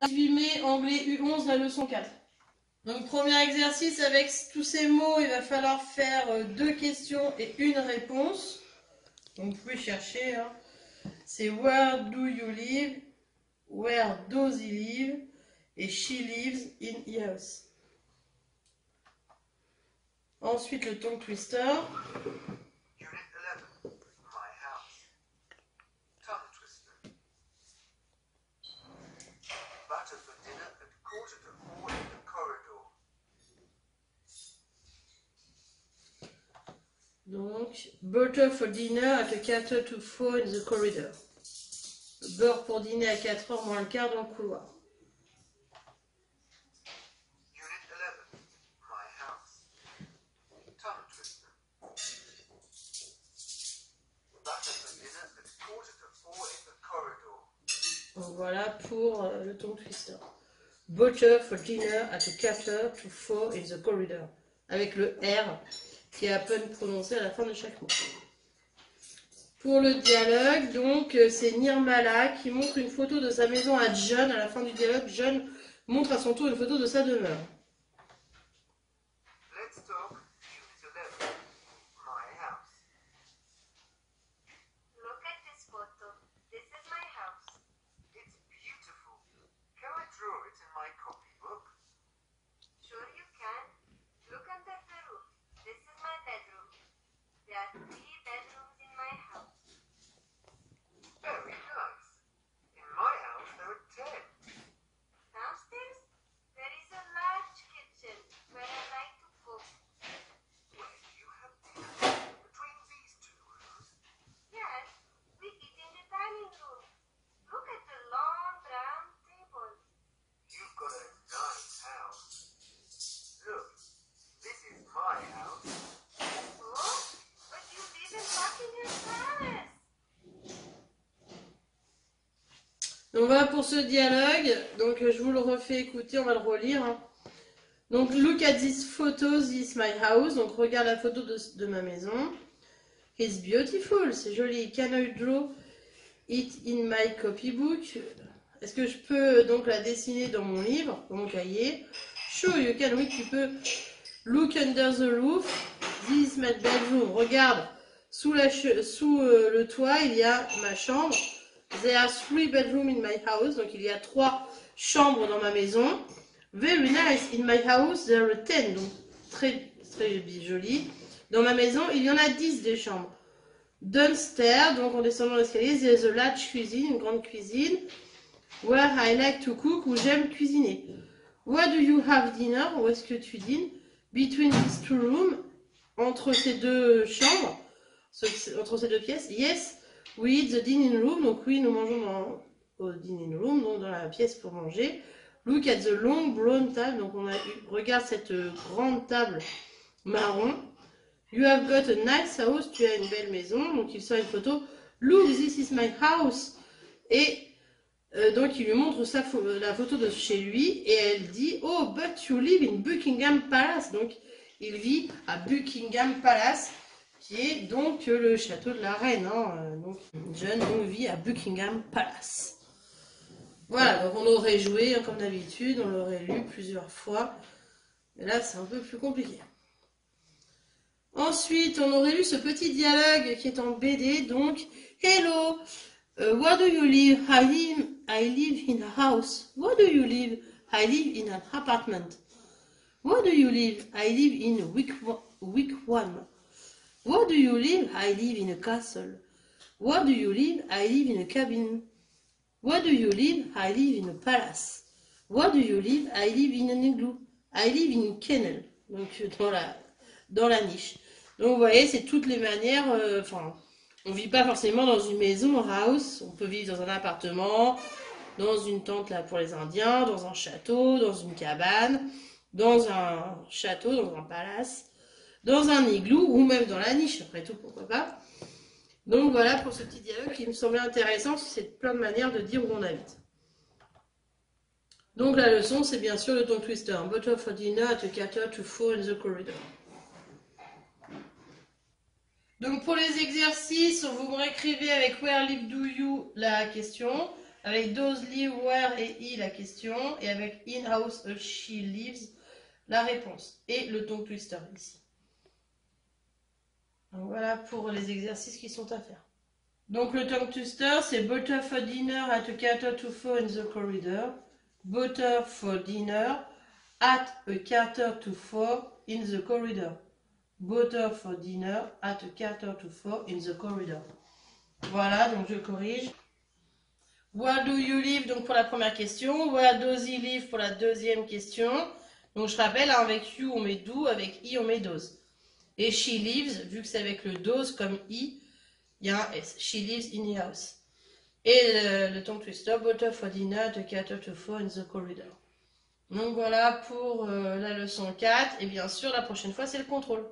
18 mai, anglais U11, la leçon 4. Donc premier exercice, avec tous ces mots, il va falloir faire 2 questions et 1 réponse. Donc vous pouvez chercher, hein. C'est where do you live, where does he live, et she lives in his house. Ensuite le tongue twister. Donc, butter for dinner at a quarter to 4 in the corridor. Beurre pour dîner à 4h moins le quart dans le couloir. Donc voilà pour le tongue twister. Butter for dinner at a quarter to 4 in the corridor. Avec le R qui est à peine prononcé à la fin de chaque mot. Pour le dialogue, donc, c'est Nirmala qui montre une photo de sa maison à John. À la fin du dialogue, John montre à son tour une photo de sa demeure. Let's talk Unit 11, my house. Look at this photo. This is my house. It's beautiful. Can I draw it in my copybook? Sure you can. Look under the roof. This is my bedroom. There are 3 bedrooms in my house. Very nice. In my house there are 10. Downstairs, there is a large kitchen where I like to cook. Where do you have dinner? Between these 2 rooms? Yes, we eat in the dining room. Look at the long brown table. You've got a nice house. Look, this is my house. Oh, but you live in Buckingham Palace. Donc voilà pour ce dialogue. Donc je vous le refais écouter, on va le relire, hein. Donc look at this photo, this is my house. Donc regarde la photo de ma maison. It's beautiful, c'est joli. Can I draw it in my copybook? Est-ce que je peux donc la dessiner dans mon livre, dans mon cahier? Sure, you can, oui, tu peux. Look under the roof, this is my bedroom. Regarde, sous le toit, il y a ma chambre. There are 3 bedrooms in my house. Donc il y a 3 chambres dans ma maison. Very nice. In my house, there are 10. Donc très, très joli. Dans ma maison, il y en a 10 des chambres. Downstairs, donc en descendant l'escalier, there's a large cuisine, une grande cuisine. Where I like to cook, où j'aime cuisiner. Where do you have dinner? Où est-ce que tu dînes? Between these 2 rooms, entre ces 2 chambres, entre ces 2 pièces. Yes, we eat the dining room. Donc oui, nous mangeons au dining room, donc dans la pièce pour manger. Look at the long brown table. Donc regarde cette grande table marron. You have got a nice house. Tu as une belle maison. Donc il sort une photo. Look, this is my house. Et donc il lui montre la photo de chez lui et elle dit oh but you live in Buckingham Palace. Donc il vit à Buckingham Palace qui est donc le château de la reine, hein. Donc John vit à Buckingham Palace. Voilà, donc on aurait joué comme d'habitude, on l'aurait lu plusieurs fois, mais là c'est un peu plus compliqué. Ensuite on aurait lu ce petit dialogue qui est en BD, donc hello. Where do you live? I live in a house. Where do you live? I live in an apartment. Where do you live? I live in Wickham. Where do you live? I live in a castle. Where do you live? I live in a cabin. Where do you live? I live in a palace. Where do you live? I live in an igloo. I live in a kennel. Donc dans la niche. Donc vous voyez, c'est toutes les manières. On vit pas forcément dans une maison, house. On peut vivre dans un appartement, dans une tente là pour les Indiens, dans un château, dans une cabane, dans un château, dans un palace, dans un igloo ou même dans la niche. Après tout, pourquoi pas. Donc voilà pour ce petit dialogue qui me semblait intéressant. C'est plein de manières de dire où on habite. Donc la leçon, c'est bien sûr le tongue twister. Butter for dinner at a quarter to 4 in the corridor. Donc pour les exercices, vous me réécrivez avec where live do you la question. Avec those live, where et I la question. Et avec in house, she lives la réponse. Et le tongue twister ici. Donc voilà pour les exercices qui sont à faire. Donc le tongue twister, c'est butter for dinner at a quarter to 4 in the corridor. Butter for dinner at a quarter to 4 in the corridor. Butter for dinner at a quarter to 4 in the corridor. Voilà, donc je corrige. Where do you live, donc pour la première question. Where does he live pour la deuxième question. Donc je rappelle, hein, avec you on met do, avec I on met does. Et she lives, vu que c'est avec le does comme I, il y a un S. She lives in the house. Et le tongue twister, butter for dinner at a quarter to 4 in the corridor. Donc voilà pour la leçon 4. Et bien sûr, la prochaine fois, c'est le contrôle.